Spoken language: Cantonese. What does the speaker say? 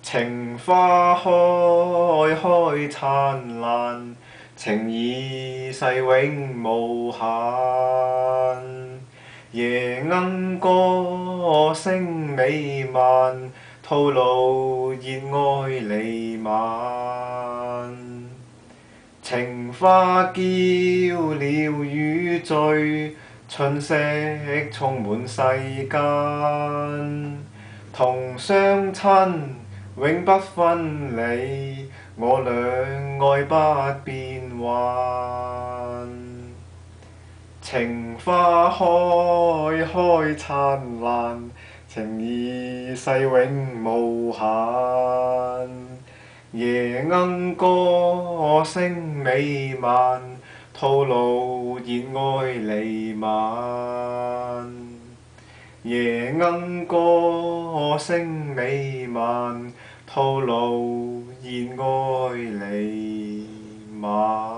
情花開開燦爛，情意世永無限。夜鶯歌聲美漫，吐露熱愛彌漫。情花嬌鳥語醉，春色充滿世間。同相親，永不分離，我倆愛不變幻。情花開開燦爛，情意世永無限。夜鶯歌聲美漫，吐露熱愛彌漫。夜鶯歌聲美漫，吐露熱愛彌漫。